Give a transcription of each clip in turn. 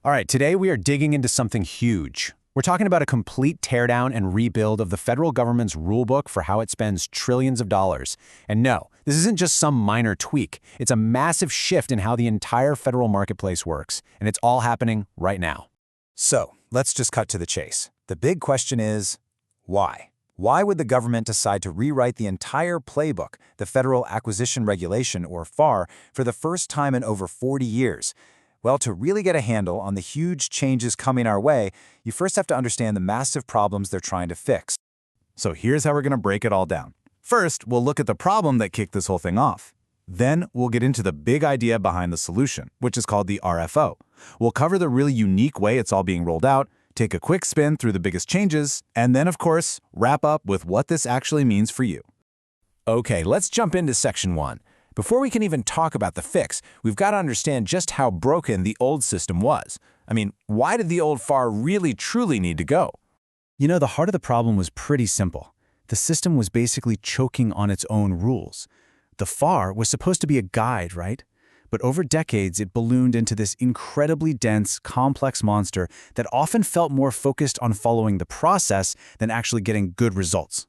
All right, today we are digging into something huge. We're talking about a complete teardown and rebuild of the federal government's rulebook for how it spends trillions of dollars. And no, this isn't just some minor tweak. It's a massive shift in how the entire federal marketplace works, and it's all happening right now. So, let's just cut to the chase. The big question is, why? Why would the government decide to rewrite the entire playbook, the Federal Acquisition Regulation, or FAR, for the first time in over 40 years? Well, to really get a handle on the huge changes coming our way, you first have to understand the massive problems they're trying to fix. So here's how we're going to break it all down. First, we'll look at the problem that kicked this whole thing off. Then, we'll get into the big idea behind the solution, which is called the RFO. We'll cover the really unique way it's all being rolled out, take a quick spin through the biggest changes, and then, of course, wrap up with what this actually means for you. Okay, let's jump into Section 1. Before we can even talk about the fix, we've got to understand just how broken the old system was. I mean, why did the old FAR really truly need to go? You know, the heart of the problem was pretty simple. The system was basically choking on its own rules. The FAR was supposed to be a guide, right? But over decades, it ballooned into this incredibly dense, complex monster that often felt more focused on following the process than actually getting good results.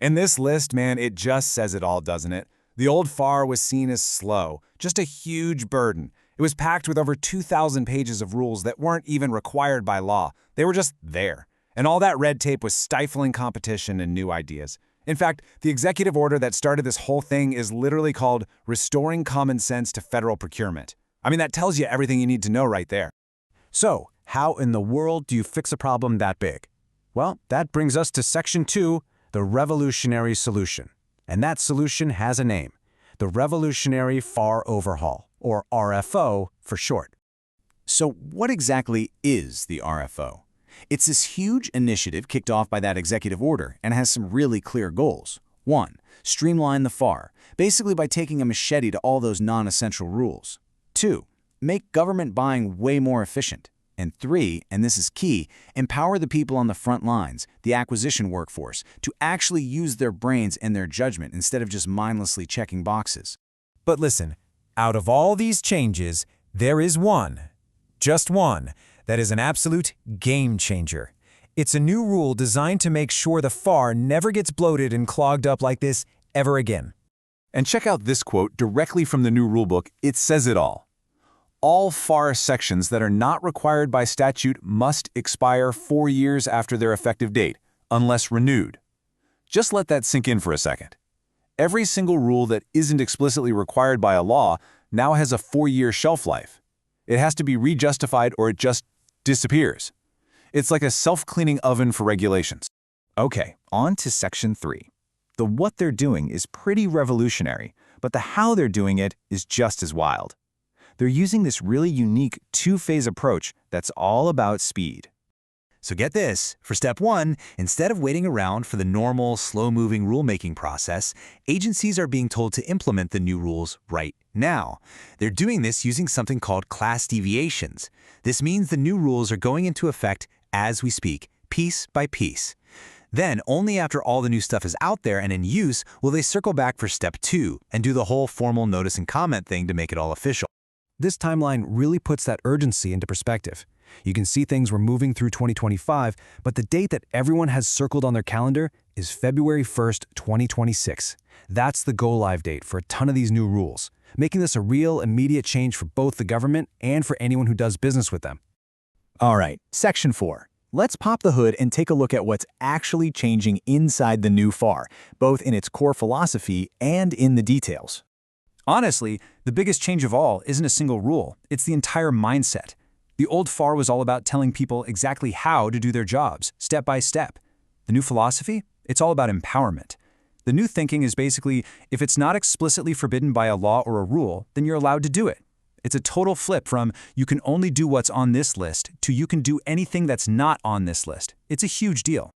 In this list, man, it just says it all, doesn't it? The old FAR was seen as slow, just a huge burden. It was packed with over 2,000 pages of rules that weren't even required by law. They were just there. And all that red tape was stifling competition and new ideas. In fact, the executive order that started this whole thing is literally called Restoring Common Sense to Federal Procurement. I mean, that tells you everything you need to know right there. So, how in the world do you fix a problem that big? Well, that brings us to Section 2, the revolutionary solution. And that solution has a name, the Revolutionary FAR Overhaul, or RFO for short. So what exactly is the RFO? It's this huge initiative kicked off by that executive order and has some really clear goals. 1. Streamline the FAR, basically by taking a machete to all those non-essential rules. 2. Make government buying way more efficient. And 3, and this is key, empower the people on the front lines, the acquisition workforce, to actually use their brains and their judgment instead of just mindlessly checking boxes. But listen, out of all these changes, there is one, just one, that is an absolute game changer. It's a new rule designed to make sure the FAR never gets bloated and clogged up like this ever again. And check out this quote directly from the new rulebook. It says it all. All FAR sections that are not required by statute must expire 4 years after their effective date, unless renewed. Just let that sink in for a second. Every single rule that isn't explicitly required by a law now has a 4-year shelf life. It has to be rejustified or it just disappears. It's like a self-cleaning oven for regulations. Okay, on to Section 3. The what they're doing is pretty revolutionary, but the how they're doing it is just as wild. They're using this really unique two-phase approach that's all about speed. So get this, for step 1, instead of waiting around for the normal, slow-moving rulemaking process, agencies are being told to implement the new rules right now. They're doing this using something called class deviations. This means the new rules are going into effect as we speak, piece by piece. Then, only after all the new stuff is out there and in use, will they circle back for step 2 and do the whole formal notice and comment thing to make it all official. This timeline really puts that urgency into perspective. You can see things were moving through 2025, but the date that everyone has circled on their calendar is February 1st, 2026. That's the go-live date for a ton of these new rules, making this a real, immediate change for both the government and for anyone who does business with them. All right, Section 4. Let's pop the hood and take a look at what's actually changing inside the new FAR, both in its core philosophy and in the details. Honestly, the biggest change of all isn't a single rule, it's the entire mindset. The old FAR was all about telling people exactly how to do their jobs, step by step. The new philosophy? It's all about empowerment. The new thinking is basically, if it's not explicitly forbidden by a law or a rule, then you're allowed to do it. It's a total flip from, you can only do what's on this list, to you can do anything that's not on this list. It's a huge deal.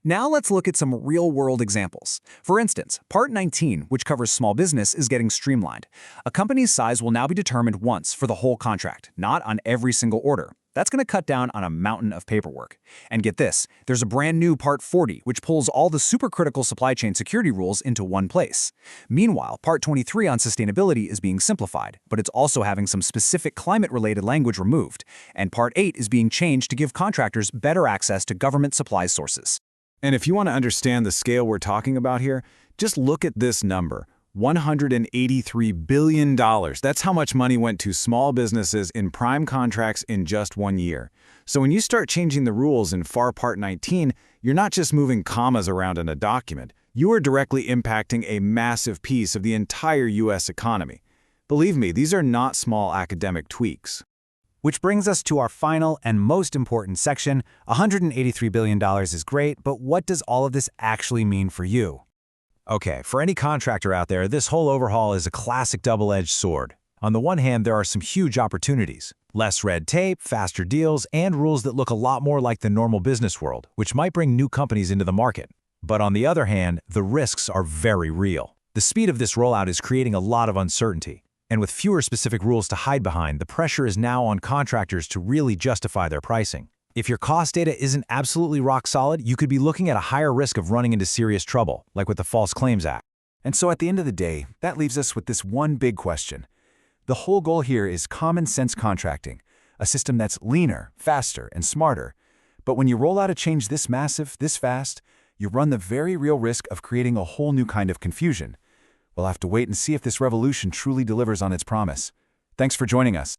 Now let's look at some real-world examples. For instance, Part 19, which covers small business, is getting streamlined. A company's size will now be determined once for the whole contract, not on every single order. That's going to cut down on a mountain of paperwork. And get this, there's a brand new Part 40, which pulls all the supercritical supply chain security rules into one place. Meanwhile, Part 23 on sustainability is being simplified, but it's also having some specific climate-related language removed. And Part 8 is being changed to give contractors better access to government supply sources. And if you want to understand the scale we're talking about here, just look at this number. $183 billion. That's how much money went to small businesses in prime contracts in just 1 year. So when you start changing the rules in FAR Part 19, you're not just moving commas around in a document. You are directly impacting a massive piece of the entire U.S. economy. Believe me, these are not small academic tweaks. Which brings us to our final and most important section. $183 billion is great, but what does all of this actually mean for you? Okay, for any contractor out there, this whole overhaul is a classic double-edged sword. On the one hand, there are some huge opportunities. Less red tape, faster deals, and rules that look a lot more like the normal business world, which might bring new companies into the market. But on the other hand, the risks are very real. The speed of this rollout is creating a lot of uncertainty. And with fewer specific rules to hide behind, the pressure is now on contractors to really justify their pricing. If your cost data isn't absolutely rock solid, you could be looking at a higher risk of running into serious trouble, like with the False Claims Act. And so at the end of the day, that leaves us with this one big question. The whole goal here is common sense contracting, a system that's leaner, faster, and smarter. But when you roll out a change this massive, this fast, you run the very real risk of creating a whole new kind of confusion. We'll have to wait and see if this revolution truly delivers on its promise. Thanks for joining us.